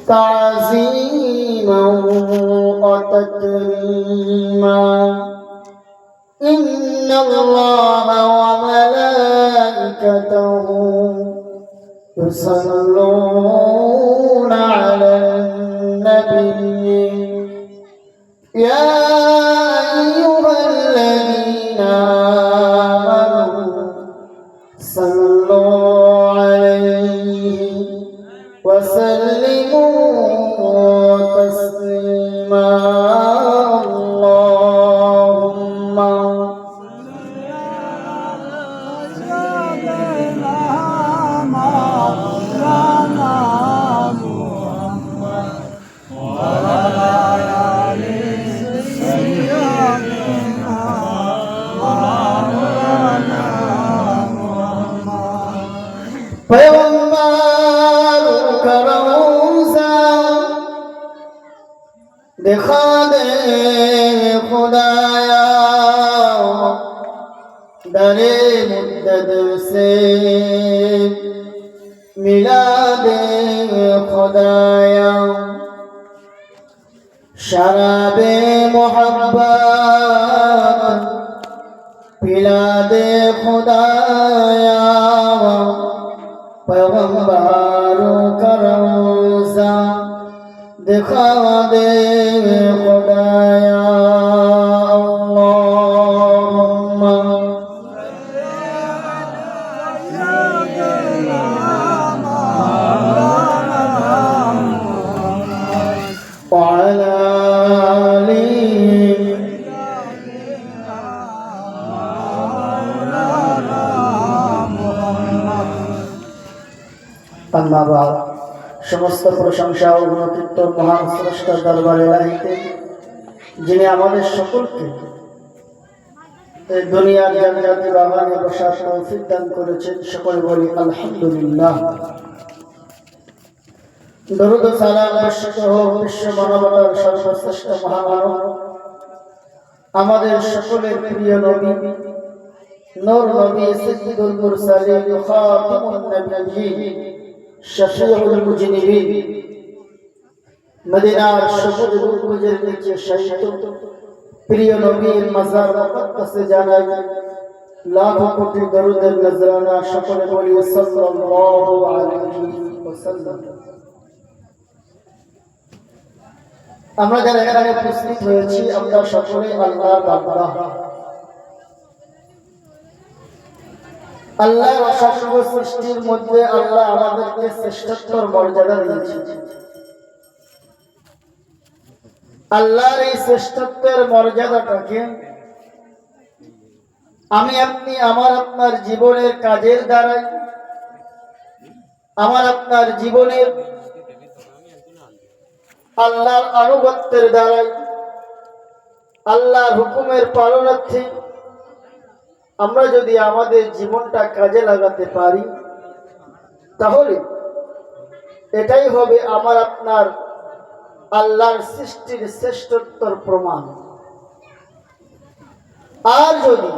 تعظيما وتكريما إن الله وملائكته يصلون على النبي يا أيها الذين آمنوا صلوا عليه وسلموا تسليما اللهم पैगंबर का रोज़ा दिखा दे खुदाया दरे मुद्दत से मिला दे खुदाया शराबे मोहब्बत पिला दे खुदाया पैगंबरों का रोज़ा दिखा दे खुदाया समस्त प्रशंसा और गुणकीर्तन महान स्रष्टा दरबारे लाइते जिन्हें आमादेर सकलके दुनियार जन्नती बागाने बसार तौफिक दान करेছেন সকলে বলি আলহামদুলিল্লাহ দরুদ ও সালাম বর্ষিত হোক বিশ্ব মানবতার সর্বশ্রেষ্ঠ মহামানব আমাদের সকলের প্রিয় নবী নূর নবী সাইয়্যিদুল মুরসালিন খাতামুন নবিয়্যিন शफीउल मुजनिबीन मदीनार सफर गुलबुजर नीचे शहीद प्रिय नबीर मजार मुकद्दस जानाई लाखों कोटि दरूदेर नजराना सकले बोली सल्लल्लाहु अलैहि वसल्लम আমরা যারা এখানে উপস্থিত হয়েছি আমরা সকলে আল্লাহর বান্দা আল্লাহর অসংখ্য সৃষ্টির মধ্যে আল্লাহ আমাদেরকে শ্রেষ্ঠত্বর মর্যাদা দিয়েছেন আল্লাহর এই শ্রেষ্ঠত্বের মর্যাদাটাকে আমি আপনি আমার আপনার জীবনের কাজের দ্বারা আমার আপনার জীবনের আল্লাহর আনুগত্যের দ্বারা আল্লাহর হুকুমের পালনার্থে আমরা যদি আমাদের জীবনটা কাজে লাগাতে পারি তাহলে এটাই হবে আমার আপনার আল্লাহর সৃষ্টির শ্রেষ্ঠত্বর প্রমাণ আর যদি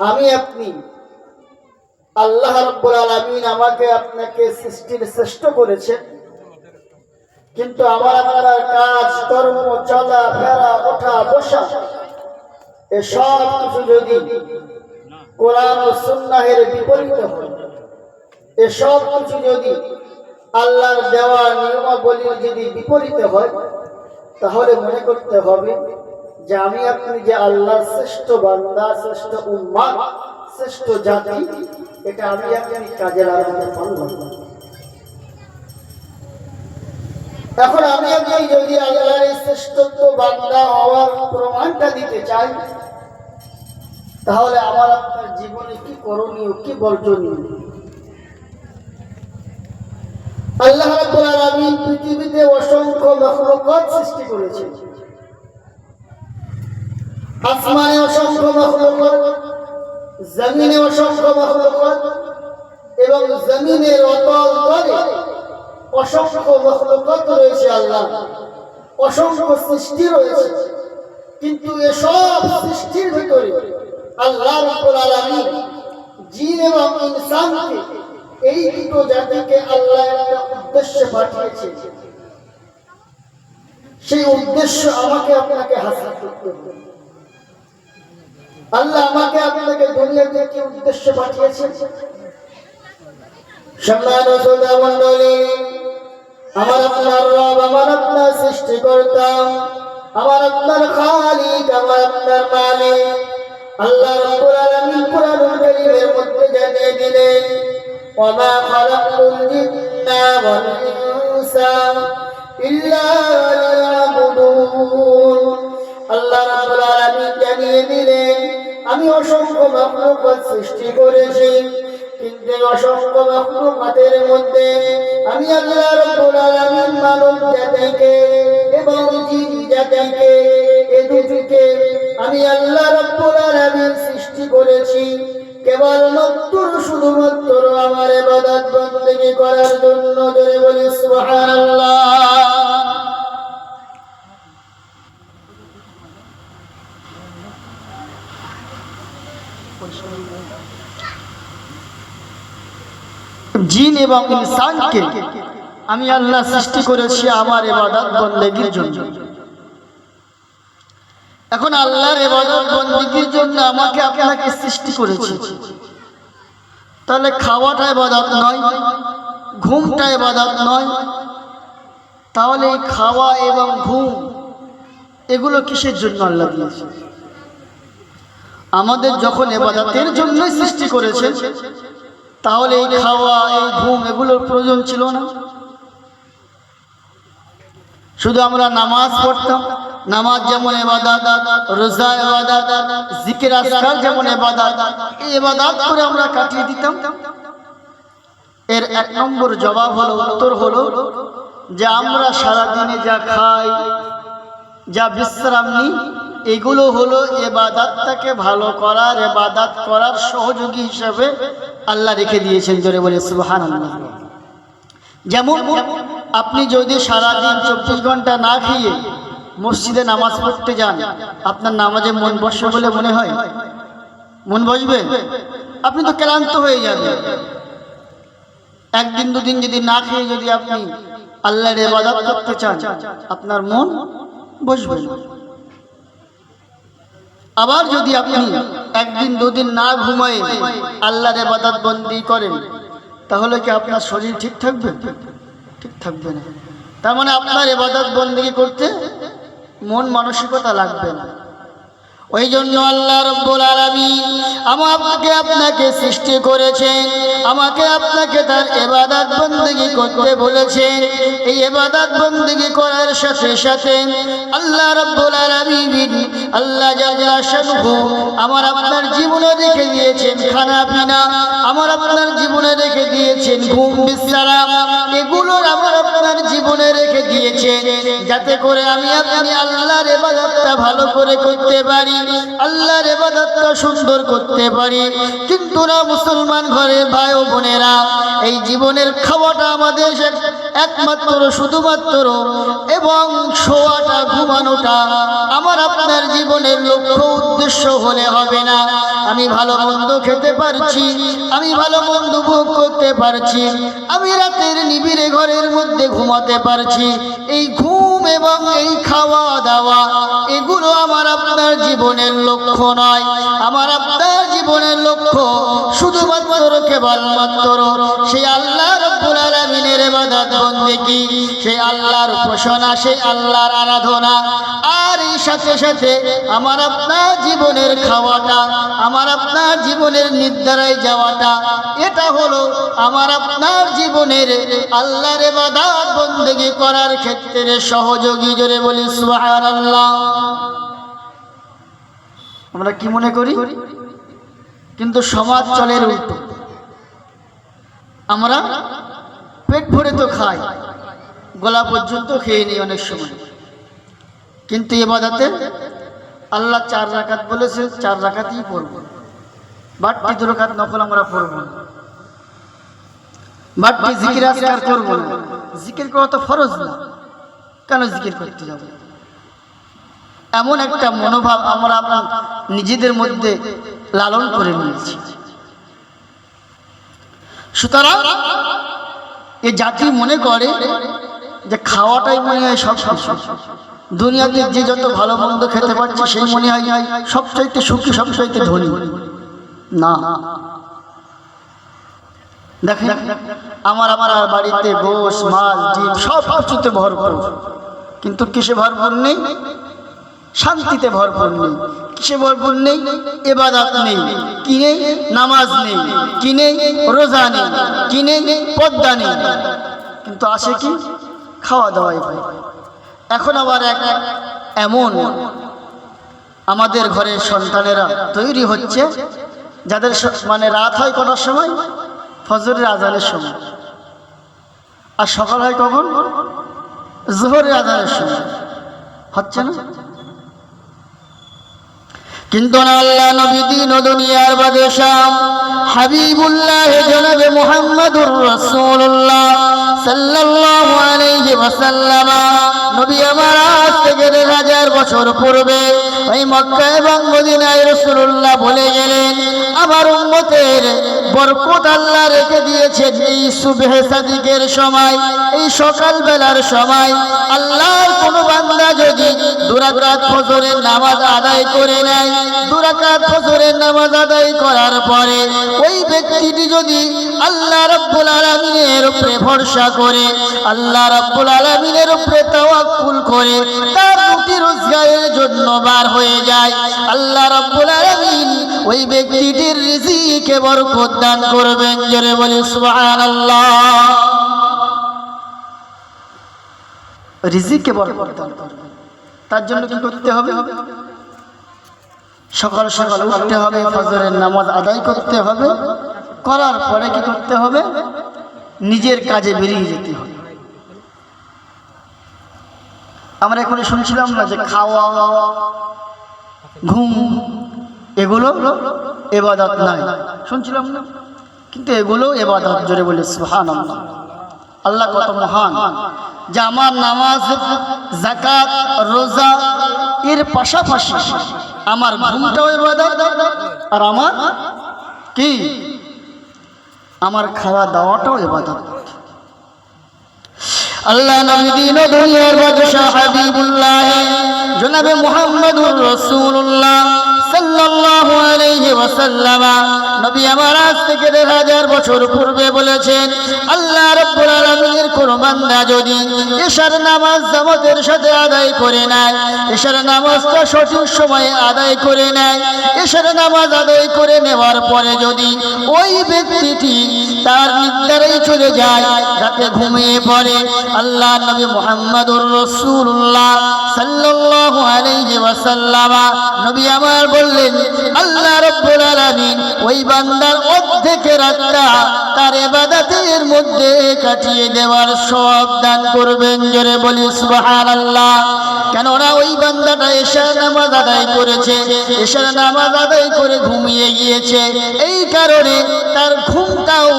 আমি আপনি আল্লাহ রাব্বুল আলামিন আমাকে আপনাকে সৃষ্টির শ্রেষ্ঠ করেছেন কিন্তু আমার আপনার কাজ কর্ম চলা ফেরা ওঠা বসা এসব কিছু যদি কোরআন ও সুন্নাহের বিপরীত হয় এসব কিছু যদি আল্লাহর দেওয়া নিয়মাবলীর যদি বিপরীত হয় তাহলে মনে করতে হবে যে আমি আপনি যে আল্লাহর শ্রেষ্ঠ বান্দা শ্রেষ্ঠ উম্মাহ শ্রেষ্ঠ জাতি এটা আমি আপনি কাজে লাগাতে পারলাম না এখন আমি আপনি যদি আল্লাহর এই শ্রেষ্ঠত্ব বান্দা হওয়ার প্রমাণটা দিতে চাই তাহলে আমার আপনার জীবনে কি করণীয় কি বর্জনীয় আল্লাহ রাব্বুল আলামিন পৃথিবীতে অসংখ্য মাখলুকাত সৃষ্টি করেছেন আসমানে অসংখ্য মাখলুকাত জমিনে অসংখ্য মাখলুকাত এবং জমিনের অতল তলে অসংখ্য মাখলুকাত রয়েছে আল্লাহ অসংখ্য সৃষ্টি রয়েছে কিন্তু এসব সৃষ্টির ভিতরে আল্লাহ রাব্বুল আলামিন জিন এবং ইনসানকে এই দুটো জাতিকে আল্লাহ একটা উদ্দেশ্যে পাঠিয়েছে সেই উদ্দেশ্য আমাকে আপনাকে হাসিল করতে হবে। আল্লাহ আমাকে আপনাকে দুনিয়াতে কি উদ্দেশ্য পাঠিয়েছেন? সম্মানিত শ্রোতা মণ্ডলী, আমার আপনার রব, আমার আপনার সৃষ্টিকর্তা, আমার আপনার খালিক, আমার আপনার মালিক আল্লাহ রাব্বুল আলামিন কুরআনুল কারীমের মধ্যে জানিয়ে দিলেন, ওয়া মা খালাকতুল জিন্না ওয়াল ইনসা ইল্লা লিয়াবুদুন। আল্লাহ রাব্বুল আলামিন জানিয়ে দিলেন, আমি অসংখ্য মাখলুকাত সৃষ্টি করেছি, কিন্তু অসংখ্য মাখলুকাতের মধ্যে আমি আল্লাহ রাব্বুল আলামিন মানব জাতিকে এবং জিন জাতিকে, এই দুটিকে আমি আল্লাহ রাব্বুল আলামিন সৃষ্টি করেছি কেবলমাত্র শুধুমাত্র আমার ইবাদত বندگی করার জন্য। জোরে বলি সুবহানাল্লাহ। জিন এবং ইনসানকে আমি আল্লাহ সৃষ্টি করেছি আমার ইবাদত বندگির জন্য। এখন আল্লাহর ইবাদত বندگির জন্য আমাকে আপনাকে সৃষ্টি করেছি, তাহলে খাওয়াটা ইবাদত নয়, ঘুমটা ইবাদত নয়, তাহলে এই খাওয়া এবং ঘুম এগুলো কিসের জন্য আল্লাহ দিয়েছে? আমাদের যখন ইবাদতের জন্যই সৃষ্টি করেছে, তাহলে এই খাওয়া এই ঘুম এগুলোর প্রয়োজন ছিল না। শুধু আমরা নামাজ পড়তাম, নামাজ যেমন ইবাদত, রোজা ইবাদত, জিকির আজকার যেমন ইবাদত, এই ইবাদত করে আমরা কাটিয়ে দিতাম। এর এক নম্বর জবাব হলো, উত্তর হলো যে আমরা সারা দিনে যা খাই, যা বিশ্রাম নিই, এগুলো হলো ইবাদতটাকে ভালো করার, ইবাদত করার সহযোগী হিসেবে আল্লাহ রেখে দিয়েছেন। জোরে বলে সুবহানাল্লাহ। যেমন আপনি যদি সারাদিন 24 ঘন্টা না খেয়ে মসজিদে নামাজ পড়তে যান, আপনার নামাজে মন বসবে বলে মনে হয়? মন বসবে? আপনি তো ক্লান্ত হয়ে যাবেন। একদিন দুদিন যদি না খেয়ে যদি আপনি আল্লাহর ইবাদত করতে চান, আপনার মন বসবে না। আবার যদি আপনি একদিন দুদিন না ঘুমায়ে আল্লাহর ইবাদত বন্দী করেন, তাহলে কি আপনার শরীর ঠিক থাকবে? ঠিক থাকবে না। তার মানে আপনার ইবাদত বন্দী করতে মন মানসিকতা লাগবে না। ওই জন্য আল্লাহ রাব্বুল আলামিন আমাকে আপনাকে সৃষ্টি করেছেন, আমাকে আপনাকে তার ইবাদত বندگی করতে বলেছেন। এই ইবাদত বندگی করার সাথে সাথে আল্লাহ রাব্বুল আলামিন, আল্লাহ জাল্লা শানহু আমার আপনার জীবনে রেখে দিয়েছেন খানা পিনা, আমার আপনার জীবনে রেখে দিয়েছেন ঘুম বিশ্রাম, এগুলো আমার আপনার জীবনে রেখে দিয়েছেন যাতে করে আমি আপনি আল্লাহর ইবাদতটা ভালো করে করতে পারি, আল্লাহর ইবাদতটা সুন্দর করতে পারি। কিন্তু না মুসলমান ঘরে ভাই ও বোনেরা, এই জীবনের খাওয়াটা আমাদের একমাত্র শুধুমাত্র এবং শোয়াটা, ঘুমানোটা আমার আপনার জীবনের লক্ষ্য উদ্দেশ্য হলে হবে না। আমি ভালো মন্দ খেতে পারছি, আমি ভালো মন্দ ভোগ করতে পারছি, আমি রাতের নিবিড়ে ঘরের মধ্যে ঘুমাতে পারছি, এই ঘুম এবং এই খাওয়া দাওয়া এগুলো আমার আপনার জীবনের লক্ষ্য নয়। আমার আপনার জীবনের লক্ষ্য শুধুমাত্র কেবলমাত্র সেই আল্লাহ রাব্বুল আলামিনের ইবাদত বندگی, সেই আল্লাহর উপাসনা, সেই আল্লাহর আরাধনা। আর এই সাথে সাথে আমার আপনার জীবনের খাওয়াটা, আমার আপনার জীবনের নিদ্রায় যাওয়াটা, এটা হলো আমার আপনার জীবনের আল্লাহর ইবাদত বندگی করার ক্ষেত্রে সহযোগী। জোরে বলি সুবহানাল্লাহ। আমরা কি মনে করি? কিন্তু সমাজ চলে উল্টো। আমরা পেট ভরে তো খাই, গলা পর্যন্ত খেয়ে নিই অনেক সময়, কিন্তু ইবাদতে আল্লাহ 4 রাকাত বলেছে, 4 রাকাতই পড়ব। বাড়তি 2 রাকাত নফল আমরা পড়ব না, বাড়তি জিকির আজকার করব না। জিকির করা তো ফরজ না, কেন জিকির করতে যাব? এমন একটা মনোভাব আমরা নিজেদের মধ্যে লালন করে নিয়েছি। সুতরাং এই জাতি মনে করে যে খাওয়াটাই মনে হয় সব কিছু। দুনিয়াতে যে যত ভালো মন্দ খেতে পারছে সেই মনে হয় সবচাইতে সুখী, সবচাইতে ধনী। না, দেখেন আমার বাড়িতে গোশ, মাছ, ডিম সব কিছুতে ভরপুর, কিন্তু কিসে ভরপুর নেই? শান্তিতে ভরপুর নেই। কিসে ভরপুর নেই? ইবাদত নেই, কি নেই? নামাজ নেই, কি নেই? রোজা নেই, কি নেই? পর্দা নেই। কিন্তু আসে কি? খাওয়া দাওয়াই ভাই। এখন আবার এমন আমাদের ঘরের সন্তানেরা তৈরি হচ্ছে যাদের মানে রাত হয় কটার সময়? ফজরের আজানের সময়। আর সকাল হয় কখন? যোহরের আজানের সময়। হচ্ছে না? কিন্তু আল্লাহ নবী দিন ও দুনিয়ার বাদশাহ হাবিবুল্লাহ জনাবে মুহাম্মদুর রাসূলুল্লাহ সাল্লাল্লাহু আলাইহি ওয়াসাল্লাম নবী আমার আজ থেকে 1000 বছর পূর্বে ওই মক্কা এবং মদিনায় রাসূলুল্লাহ বলে গেলেন, আমার উম্মতের বরকত আল্লাহ রেখে দিয়েছেন এই সুবহে সাদিকের সময়, এই সকাল বেলার সময়। আল্লাহর কোন বান্দা যদি 2 রাকাত ফজরের নামাজ আদায় করে নেয়, 2 রাকাত ফজরের নামাজ আদায় করার পরে ওই ব্যক্তিটি যদি আল্লাহ রাব্বুল আলামিনের উপরে ভরসা করে, আল্লাহ রাব্বুল আলামিনের উপরে তাওয়াক্কুল করে তার রুটি রোজগারের জন্য বার হয়ে যায়, আল্লাহ রাব্বুল আলামিন ওই ব্যক্তিটির রিজিকে বরকত দান করবেন। জোরে বলি সুবহানাল্লাহ। রিজিকে বরকত দান করবেন। তার জন্য কি করতে হবে? সকাল সকাল উঠতে হবে, ফজরের নামাজ আদায় করতে হবে, করার পরে কি করতে হবে? নিজের কাজে বেরিয়ে যেতে হবে। আমরা এখন শুনছিলাম না যে খাওয়া, ঘুম এগুলো ইবাদত নাই, শুনছিলাম না? কিন্তু এগুলো ইবাদত। জোরে বলে সুবহানাল্লাহ। আল্লাহ কত মহান যে আমার নামাজ, যাকাত, রোজা এর পাশাপাশি আমার ঘুমটাও ইবাদত, আর আমার কি? আমার খাওয়া দাওয়াটাও ইবাদত। আল্লাহ নবী দিন ও দুনিয়ার বাদশা হাবিবুল্লাহ জনাবে মুহাম্মদুর রাসূলুল্লাহ সাল্লাল্লাহু আলাইহি ওয়াসাল্লাম নবী আমার আজ থেকে 1000 বছর পূর্বে বলেছেন, আল্লাহ রাব্বুল আলামিনের কোন বান্দা যদি ইশার নামাজ জামাতের সাথে আদায় করে নেয়, ইশার নামাজটা সঠিক সময়ে আদায় করে নেয়, ইশার নামাজ আদায় করে নেওয়ার পরে যদি ওই ব্যক্তিটি তার নিদ্রায় চলে যায়, রাতে ঘুমিয়ে পড়ে, আল্লাহ নবী মুহাম্মদুর রাসূলুল্লাহ সাল্লাল্লাহু আলাইহি ওয়াসাল্লাম নবী আমার বললেন, আল্লাহ রাব্বুল আলামিন ওই বান্দার অর্ধেকের রাতটা তার ইবাদতের মধ্যে কাটিয়ে দেওয়ার সওয়াব দান করবেন। জোরে বলি সুবহানাল্লাহ। কেননা ওই বান্দাটা ইশার নামাজ আদায় করেছে, ইশার নামাজ আদায় করে ঘুমিয়ে গিয়েছে, এই কারণে তার ঘুমটাও,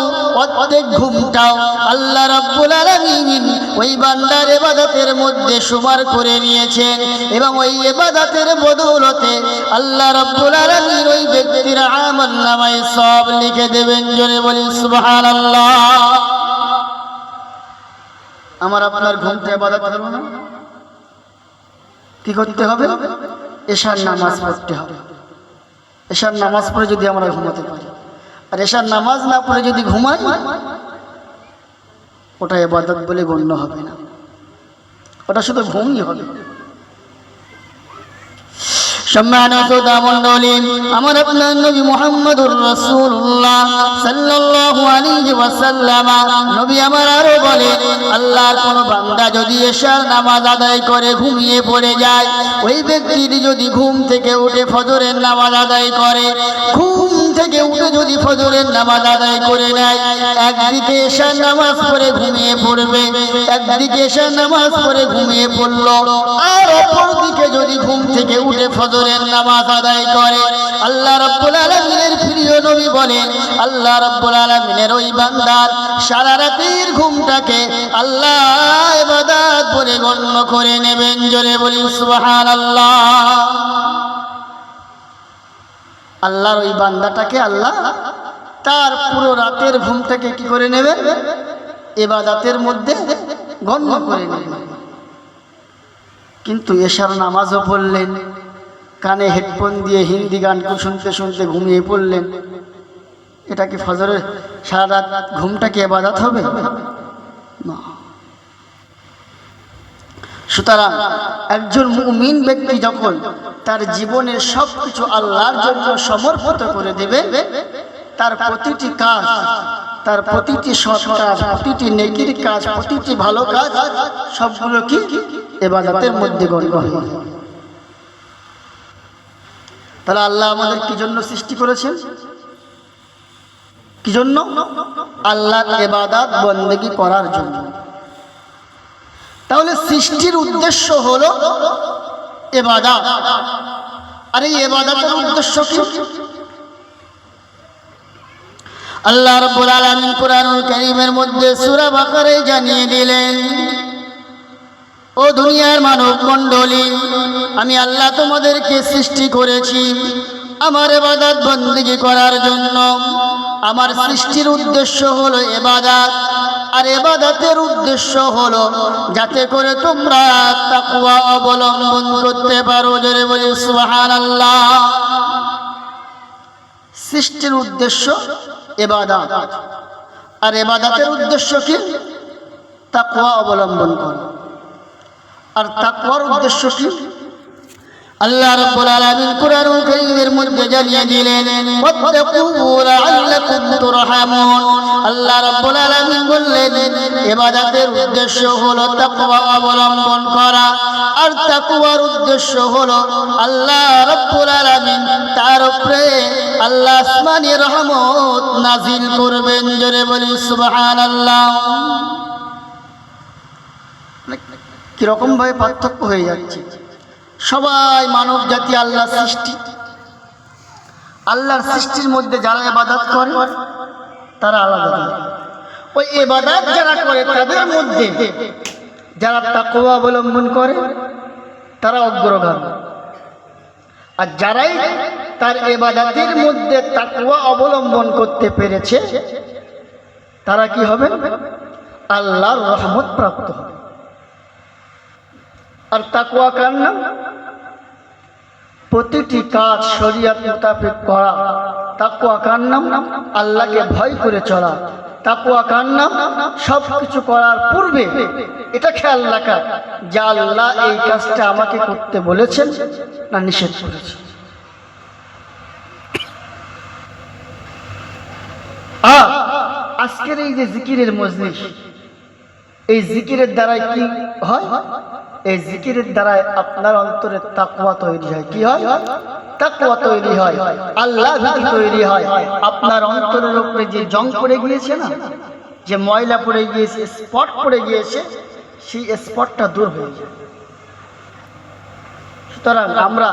অর্ধেক ঘুমটাও আল্লাহ রাব্বুল আলামিন ওই বান্দার ইবাদতের মধ্যে সুমার করে নিয়েছেন, এবং ওই ইবাদতের বদৌলতে আল্লাহ রাব্বুল আলামিন ওই ব্যক্তির আমল নামায় সওয়াব লিখে দেবেন। জোরে বলি সুবহানাল্লাহ। আমার আপনার ঘুমটা ইবাদত হলো না? কি করতে হবে? ইশার নামাজ পড়তে হবে। ইশার নামাজ পড়ে যদি আমরা ঘুমাতে পারি, আর ইশার নামাজ না পড়ে যদি ঘুমাই, ওটা ইবাদত বলে গণ্য হবে না, ওটা শুধু ঘুমই হবে। সম্মানিত দামণ্ডলী, আমার আপনার নবী মুহাম্মদুর রাসূলুল্লাহ সাল্লাল্লাহু আলাইহি ওয়াসাল্লাম নবী আমার আরো বলেন, আল্লাহর কোন বান্দা যদি ইশার নামাজ আদায় করে ঘুমিয়ে পড়ে যায়, ওই ব্যক্তিটি যদি ঘুম থেকে উঠে ফজরের নামাজ আদায় করে, ঘুম থেকে উঠে যদি ফজরের নামাজ আদায় করে নেয়, একদিকে ইশার নামাজ পড়ে ঘুমিয়ে পড়বে, একদিকে ইশার নামাজ পড়ে ঘুমিয়ে পড়লো, আর অপরদিকে যদি ঘুম থেকে উঠে ফজরের নামাজ আদায় করে, আল্লাহ রাব্বুল আলামিনের প্রিয় নবী বলেন, আল্লাহ রাব্বুল আলামিনের ওই বান্দার সারা রাতের ঘুমটাকে আল্লাহ ইবাদত বলে গণ্য করে নেবেন। জোরে বলি সুবহানাল্লাহ। আল্লাহর ওই বান্দাটাকে আল্লাহ তার পুরো রাতের ঘুমটাকে কি করে নেবেন? ইবাদতের মধ্যে গণ্য করে নেবেন। কিন্তু এশার নামাজও পড়লেন, কানে হেডফোন দিয়ে হিন্দি গান শুনতে শুনতে ঘুমিয়ে পড়লেন। এটা কি ফজরের সারা রাত ঘুমটা কি ইবাদত হবে? না। সুতরাং একজন মুমিন ব্যক্তি যখন তার জীবনের সব কিছু আল্লাহর জন্য সমর্পিত করে দেবে, তার প্রতিটি কাজ, তার প্রতিটি সৎ কাজ, প্রতিটি নেকির কাজ, প্রতিটি ভালো কাজ সবগুলো কি ইবাদতের মধ্যে গণ্য হবে। তাহলে আল্লাহ আমাদের কি জন্য সৃষ্টি করেছেন? কি জন্য? আল্লাহর ইবাদত বন্দেগী করার জন্য। তাহলে সৃষ্টির উদ্দেশ্য হলো ইবাদত। আর এই ইবাদতের উদ্দেশ্য কি? আল্লাহ রাব্বুল আলামিন কুরআনুল কারীমের মধ্যে সূরা বাকারায় জানিয়ে দিলেন, ও দুনিয়ার মানব মণ্ডলী, আমি আল্লাহ তোমাদেরকে সৃষ্টি করেছি আমার ইবাদত বন্দেগী করার জন্য। আমার সৃষ্টির উদ্দেশ্য হলো ইবাদত, আর ইবাদতের উদ্দেশ্য হলো যাতে করে তোমরা তাকওয়া অবলম্বন করতে পারো। জোরে বলি সুবহানাল্লাহ। সৃষ্টির উদ্দেশ্য ইবাদত, আর ইবাদতের উদ্দেশ্য কি? তাকওয়া অবলম্বন করা। আর তাকওয়ার উদ্দেশ্য কি? আল্লাহ রাব্বুল আলামিন কুরআনুল কারীমের মধ্যে জানিয়ে দিলেন, ওয়াত্তাকু লাআল্লাকুম তুরহামুন। আল্লাহ রাব্বুল আলামিন বললেন ইবাদতের উদ্দেশ্য হলো তাকওয়া অবলম্বন করা, আর তাকওয়ার উদ্দেশ্য হলো আল্লাহ রাব্বুল আলামিন তার উপরে আল্লাহ আসমানী রহমত নাজিল করবেন। জোরে বলি সুবহানাল্লাহ। কিরকম ভাবে পার্থক্য হয়ে যাচ্ছে। সবাই মানব জাতি আল্লাহর সৃষ্টি, আল্লাহর সৃষ্টির মধ্যে যারা ইবাদত করে তারা আলাদা। ওই ইবাদত যারা করে তাদের মধ্যে যারা তাকওয়া অবলম্বন করে তারা অগ্রগামী। আর যারাই তার ইবাদতের মধ্যে তাকওয়া অবলম্বন করতে পেরেছে তারা কি হবে? আল্লাহর রহমত প্রাপ্ত হবে। আর তাকওয়া কার নাম? প্রতিটি কাজ শরীয়ত মোতাবেক করা। তাকওয়া কার নাম? আল্লাহকে ভয় করে চলা। তাকওয়া কার নাম? সব কিছু করার পূর্বে এটা খেয়াল রাখা যে আল্লাহ এই কাজটা আমাকে করতে বলেছেন না নিষেধ করেছেন। আর আজকের এই যে জিকিরের মজলিস, এই জিকিরের দ্বারাই কি হয়? এই জিকিরের দ্বারাই আপনার অন্তরে তাকওয়া তৈরি হয়। কি হয়? তাকওয়া তৈরি হয়, আল্লাহ ভীতি তৈরি হয়। আপনার অন্তরের উপরে যে জং পড়ে গিয়েছে না, যে ময়লা পড়ে গিয়েছে, স্পট পড়ে গিয়েছে, সেই স্পটটা দূর হয়ে যায়। সুতরাং আমরা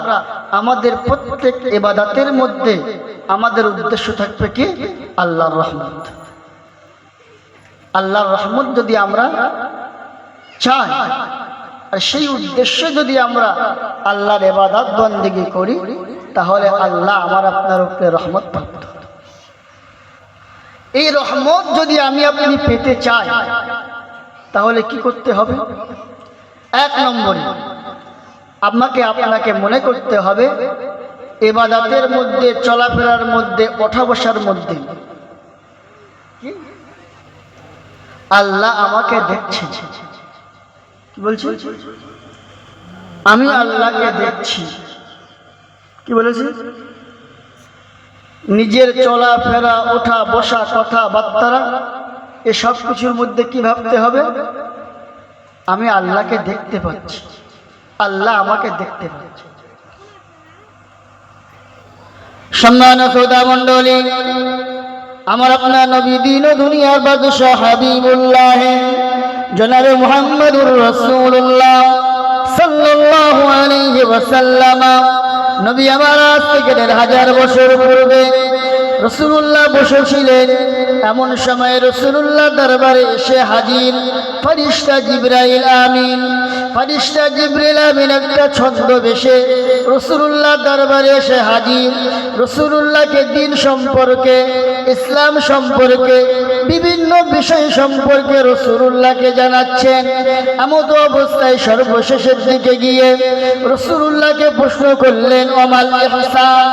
আমাদের প্রত্যেক ইবাদতের মধ্যে আমাদের উদ্দেশ্য থাকবে কি? আল্লাহর রহমত। আল্লাহর রহমত যদি আমরা চাই, আর সেই উদ্দেশ্যে যদি আমরা আল্লাহর ইবাদত বন্দেগী করি, তাহলে আল্লাহ আমার আপনার উপরে রহমত প্রাপ্ত। এই রহমত যদি আমি আপনি পেতে চাই তাহলে কি করতে হবে? এক নম্বরে আপনাকে মনে করতে হবে ইবাদতের মধ্যে, চলাফেরার মধ্যে, ওঠা বসার মধ্যে আল্লাহ আমাকে দেখছেন। কি বলছি? আমি আল্লাহকে দেখছি। কি বলেছি? নিজের চলাফেরা, ওঠা বসা, কথা বার্তা, এসব কিছুর মধ্যে কি ভাবতে হবে? আমি আল্লাহকে দেখতে পাচ্ছি, আল্লাহ আমাকে দেখতে পাচ্ছে। সম্মানিত শ্রোতা মণ্ডলী, আমার আপনার নবী দিন ও দুনিয়ার বাদশা হাবিবুল্লাহ জনাবে মুহাম্মদুর রাসূলুল্লাহ সাল্লাল্লাহু আলাইহি ওয়াসাল্লাম, নবী আমার আজ থেকে ১,৫০০ বছর পূর্বে রাসূলুল্লাহ বসেছিলেন। এমন সময় রাসূলুল্লাহ দরবারে এসে হাজির ফেরেশতা জিবরাইল আমিন। ফেরেশতা জিবরিল আমিন একটা ছদ্মবেশে রাসূলুল্লাহ দরবারে এসে হাজির। রাসূলুল্লাহকে দ্বীন সম্পর্কে, ইসলাম সম্পর্কে, বিভিন্ন বিষয় সম্পর্কে রাসূলুল্লাহকে জানাচ্ছেন। এমত অবস্থায় সর্বশেষের দিকে গিয়ে রাসূলুল্লাহকে প্রশ্ন করলেন, ওমাল ইহসান,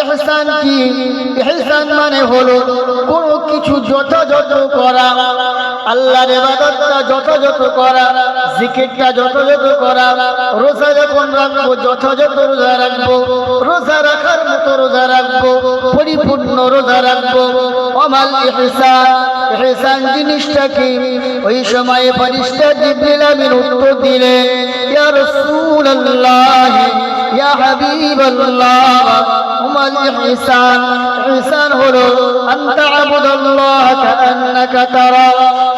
ইহসান কি? ইহসান মানে হলো কোনো কিছু যথাযথ করা, আল্লাহর ইবাদতটা যথাযথ করা, জিকিরটা যথাযথ করা, রোজা যখন রাখবো যথাযথ রোজা রাখবো, রোজা রাখার মতো রোজা রাখবো, পরিপূর্ণ রোজা রাখবো। ওমাল ইহসান, ইহসান জিনিসটা কি? ওই সময়ে ফেরেশতা জিবরিল আমিন উত্তর দিলেন, ইয়া রাসূলুল্লাহ, ইয়া হাবিবাল্লাহ, ওমাল ইহসান, ইহসান হলো আন তা'বুদাল্লাহ কাআন্নাকা তারা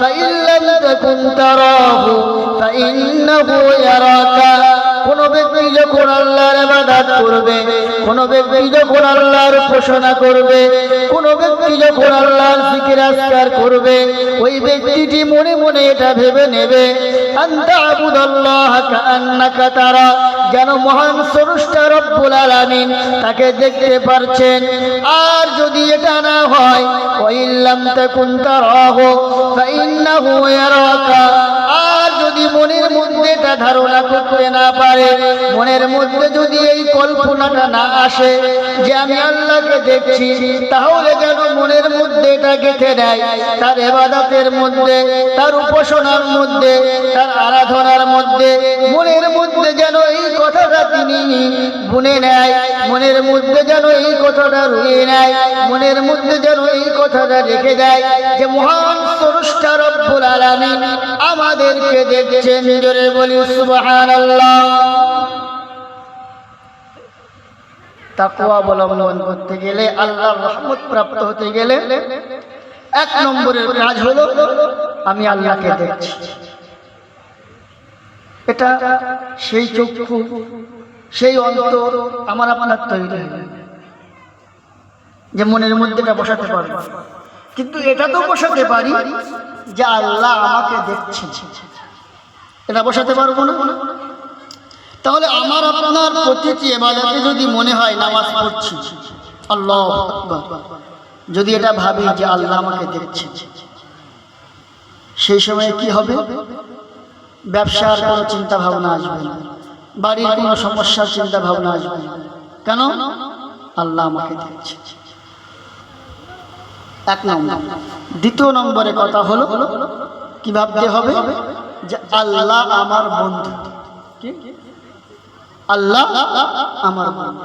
ফাইন লাম তাকুন তারাহু ফাইন্নাহু ইয়ারাকা। কোন ব্যক্তি যখন আল্লাহর ইবাদত করবে, কোন ব্যক্তি যখন আল্লাহর উপাসনা করবে, কোন ব্যক্তি যখন আল্লাহর জিকির আজকার করবে, ওই ব্যক্তিটি মনে মনে এটা ভেবে নেবে, আনতা আবুদাল্লাহ কাআন্নাকা তারা, যেন মহান স্রষ্টা রব্বুল আলামিন তাকে দেখতে পারছেন। আর যদি এটা না হয়, ওয়াইল্লাম তাকুন তারাহু ফাইন্নাহু ইয়ারাকা, আর যদি মনের মধ্যে এটা ধারণা করতে না পারে, মনের মধ্যে যদি এই কল্পনাটা না আসে যে আমি আল্লাহকে দেখছি, তাহলে যেন মনের মধ্যে এটা গেঁথে দেয়, তার ইবাদতের মধ্যে, তার উপাসনার মধ্যে, তার আরাধনার মধ্যে, মনের মধ্যে যেন এই কথাটা তিনি বুনে নেয়, মনের মধ্যে যেন এই কথাটা রুয়ে নেয়, মনের মধ্যে যেন এই কথাটা রেখে দেয় যে মহান স্রষ্টা রব্বুল আলামিন আমাদেরকে দেখছেন। জোরে বলি সুবহানাল্লাহ। তাকওয়া অবলম্বন করতে গেলে, আল্লাহর রহমত প্রাপ্ত হতে গেলে এক নম্বরের কাজ হলো আমি আল্লাহকে দেখছি। এটা সেই চক্ষু, সেই অন্তর আমার আপনার তৈরি হয় যে মনের মধ্যে এটা বসাতে পারবো। কিন্তু এটা তো বসাতে পারি যে আল্লাহ আমাকে দেখছেন, এটা বসাতে পারবো না। তাহলে আমার আপনার প্রতিটি ইবাদতে যদি মনে হয় নামাজ পড়ছি, আল্লাহু আকবার, যদি এটা ভাবি যে আল্লাহ আমাকে দেখছেন, সেই সময় কি হবে? ব্যবসার কোনো চিন্তা ভাবনা আসবে না, বাড়ির কোনো সমস্যার চিন্তা ভাবনা আসবে না। কেন? আল্লাহ আমাকে দেখছেন। এক নম্বর। দ্বিতীয় নম্বরে কথা হলো কি ভাবতে হবে যে আল্লাহ আমার বন্ধু। আল্লাহ আমার বন্ধু।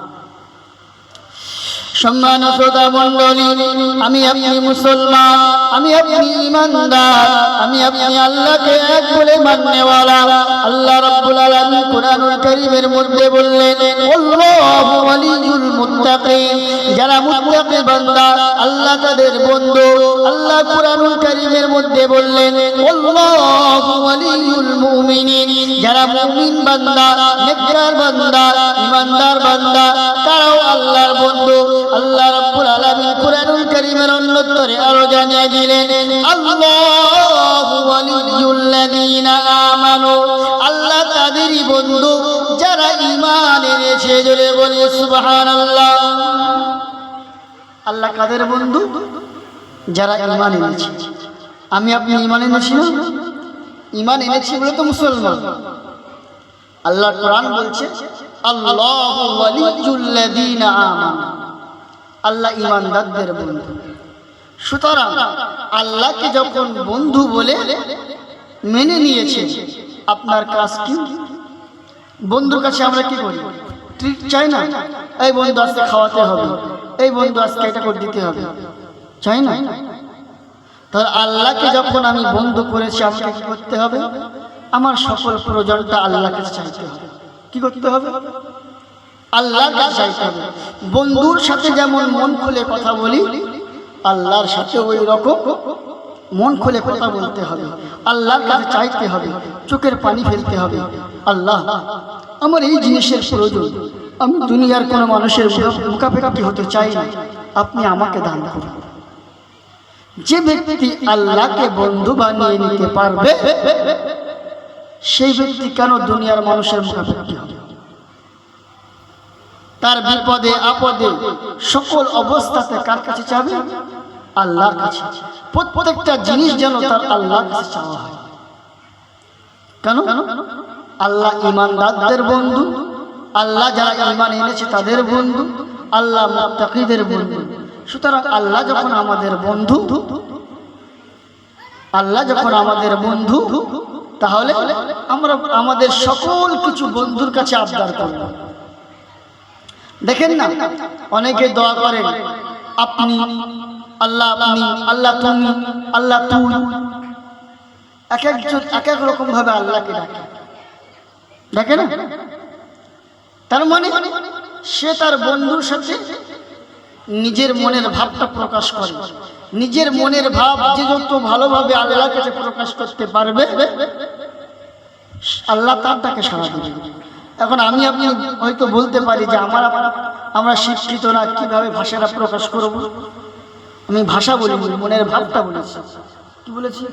সম্মানিত শ্রোতা মণ্ডলী, আমি আপনি মুসলমান, আমি আপনি ঈমানদার, আমি আপনি আল্লাহকে এক বলে মাননেওয়ালা। আল্লাহ রাব্বুল আলামিন কোরআনুল কারীমের মধ্যে বললেন, আল্লাহু ওয়ালিয়ুল মুত্তাকিন, যারা মুত্তাকি বান্দা আল্লাহ তাদের বন্ধু। আল্লাহ কোরআনুল কারীমের মধ্যে বললেন, আল্লাহু ওয়ালিয়ুল মুমিনিন, যারা মুমিন বান্দা, নেককার বান্দা, ঈমানদার বান্দা, তারাও আল্লাহর বন্ধু। আল্লাহ রাব্বুল আলামিন কোরআনুল কারীমের অন্যতরে আরো জানিয়ে দিলেন, আল্লাহু ওয়ালিয়ুল্লাযীনা আমানু, আল্লাহ তাদেরই বন্ধু যারা ঈমান এনেছে। জোরে বলি সুবহানাল্লাহ। আল্লাহ কাদের বন্ধু? যারা ঈমান এনেছে। আমি আপনি ঈমান এনেছি না? ঈমান এনেছি বলে তো মুসলমান। আল্লাহ কোরআন বলছে, আল্লাহু ওয়ালিয়ুল্লাযীনা আমানু, আল্লাহ ঈমানদারদের বন্ধু। সুতরাং আল্লাহকে যখন বন্ধু বলে মেনে নিয়েছে, আপনার কাজ কি? বন্ধুর কাছে আমরা কি করি? ট্রিট চাই না? এই বন্ধু আজকে খাওয়াতে হবে, এই বন্ধু আজকে এটা করে দিতে হবে, চাই না? তাহলে আল্লাহকে যখন আমি বন্ধু করেছি, আমাকে কি করতে হবে? আমার সকল প্রয়োজনটা আল্লাহকে চাইতে হবে। কি করতে হবে? আল্লাহর কাছে চাইতে হবে। বন্ধুর সাথে যেমন মন খুলে কথা বলি, আল্লাহর সাথে ওই রকম মন খুলে কথা বলতে হবে। আল্লাহর কাছে চাইতে হবে, চোখের পানি ফেলতে হবে। আল্লাহ, আমার এই জিনিসের প্রয়োজন, আমি দুনিয়ার কোনো মানুষের মুখাপেক্ষি হতে চাই না, আপনি আমাকে দান করুন। যে ব্যক্তি আল্লাহকে বন্ধু বানিয়ে নিতে পারবে, সেই ব্যক্তি কেন দুনিয়ার মানুষের মুখাপেক্ষি হবে? তার বিপদে আপদে সকল অবস্থাতে কার কাছে চাবে? আল্লাহর কাছে। প্রত্যেকটা জিনিস যেন তার আল্লাহর কাছে চাওয়া হয়। কেন? আল্লাহ ঈমানদারদের বন্ধু, আল্লাহ যারা ঈমান এনেছে তাদের বন্ধু, আল্লাহ মুত্তাকিদের বন্ধু। সুতরাং আল্লাহ যখন আমাদের বন্ধু, তাহলে আমরা আমাদের সকল কিছু বন্ধুর কাছে আবদার করব। দেখেন না, অনেকে দোয়া করেন আপনি, আল্লাহ আপনি, আল্লাহ তুমি, আল্লাহ তুই। এক একজন এক এক রকম ভাবে আল্লাহকে ডাকে, দেখে না? তার মানে সে তার বন্ধুর সাথে নিজের মনের ভাবটা প্রকাশ করে। নিজের মনের ভাব যে যত ভালোভাবে আল্লাহর কাছে প্রকাশ করতে পারবে, আল্লাহ তার তাকে সাড়া দেবে। এখন আমি আপনি হয়তো বলতে পারি যে আমরা শিক্ষিত না, কিভাবে ভাষাটা প্রকাশ করব? আমি ভাষা বলিনি, মনের ভাবটা বলেছি। কি বলেছি?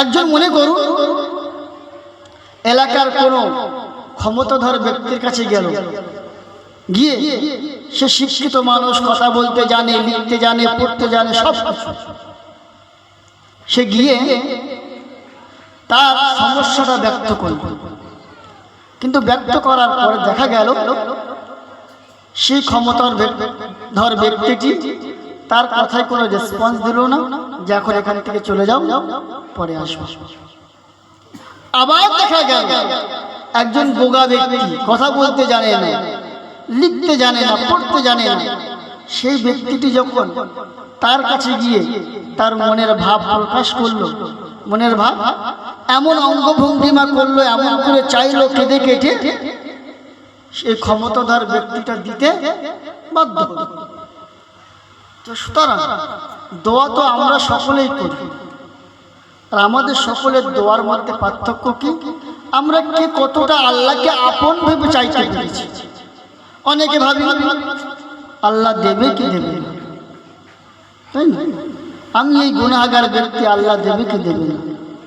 একজন মনে করুন এলাকার কোনো ক্ষমতাধর ব্যক্তির কাছে গেল, গিয়ে সে শিক্ষিত মানুষ, কথা বলতে জানে, লিখতে জানে, পড়তে জানে, সব কিছু। সে গিয়ে তার সমস্যাটা ব্যক্ত করল, কিন্তু ব্যক্ত করার পরে দেখা গেল সেই ক্ষমতার ধর ব্যক্তিটি তার কথায় কোনো রেসপন্স দিল না, যে এখন এখান থেকে চলে যাও, পরে আসবো। আবার দেখা গেল একজন বোগা ব্যক্তি, কথা বলতে জানে না, লিখতে জানে না, পড়তে জানে না, সেই ব্যক্তিটি যখন তার কাছে গিয়ে তার মনের ভাব প্রকাশ করলো, মনের ভাব এমন অঙ্গভঙ্গিমা করলো, এমন করে চাইলো কেঁদে কেটে, সেই ক্ষমতাধর ব্যক্তিটা দিতে বাধ্য হলো। সুতরাং দোয়া তো আমরা সকলেই করি, আর আমাদের সকলের দোয়ার মধ্যে পার্থক্য কি? আমরা কে কতটা আল্লাহকে আপন ভেবে চাইতে পেরেছি। অনেকে ভাবি আল্লাহ দেবে কি দেবে না, তাই না? আমি এই গুনাহগার ব্যক্তি, আল্লাহ দেবে কি দেবে না।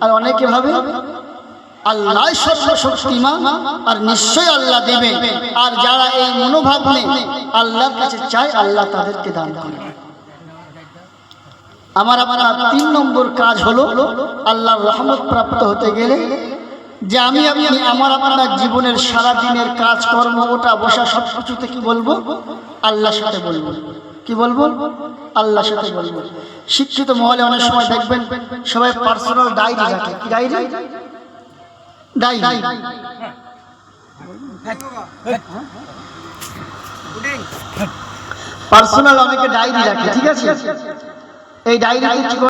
আর অনেকে ভাবে আল্লাহ সর্বশক্তিমান, আর নিশ্চয় আল্লাহ দেবে। আর যারা এই মনোভাব নেই, আল্লাহর কাছে চায়, আল্লাহ তাদেরকে দান করে। আমার 3 নম্বর কাজ হলো আল্লাহর রহমত প্রাপ্ত হতে গেলে যে আমি আমার জীবনের সারা দিনের কাজ কর্ম, ওটা বসা, সব কিছুতে কি বলবো? আল্লাহর সাথে বলবো। কি বলবো? আল্লাহর সাথে বলবো। শিক্ষিত মহলে অনেক সময় দেখবেন সবাই পার্সোনাল ডায়েরি রাখে। কি ডায়েরি? ডায়েরি। পার্সোনাল অনেকে ডায়েরি রাখে, ঠিক আছে? এই ডায়েরিতে কি